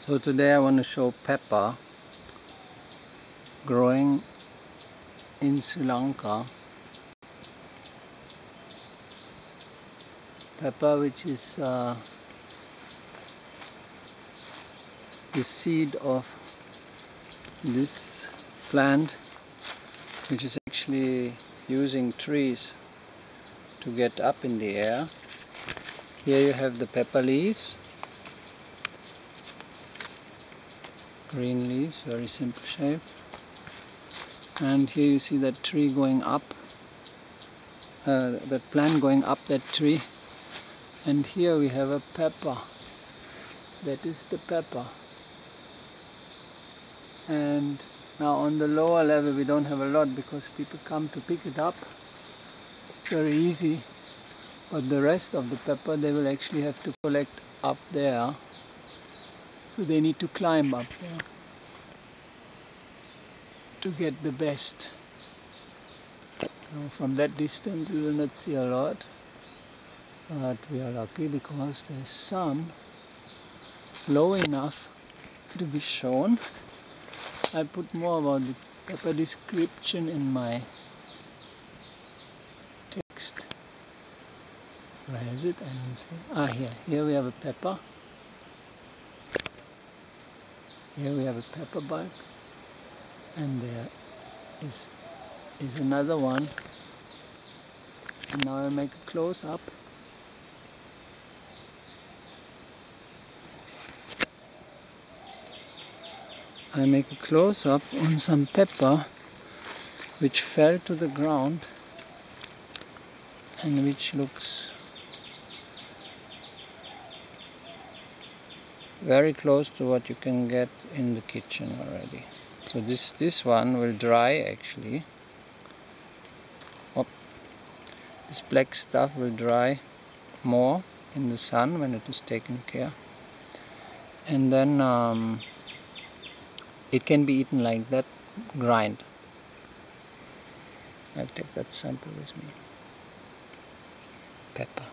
So today I want to show pepper growing in Sri Lanka. Pepper, which is the seed of this plant, which is actually using trees to get up in the air. Here you have the pepper leaves, green leaves, very simple shape. And here you see that tree going up, that plant going up that tree. And here we have a pepper. That is the pepper. And now on the lower level we don't have a lot because people come to pick it up. It's very easy. But the rest of the pepper they will actually have to collect up there. So they need to climb up there to get the best. Now from that distance we will not see a lot. But we are lucky because there's some low enough to be shown. I put more about the pepper description in my text. Where is it? I don't see. Here we have a pepper. Here we have a pepper bud. And there is another one. And now I'll make a close up. I make a close-up on some pepper which fell to the ground and which looks very close to what you can get in the kitchen already. So this one will dry actually. This black stuff will dry more in the sun when it is taken care. And then it can be eaten like that, grind. I'll take that sample with me. Pepper.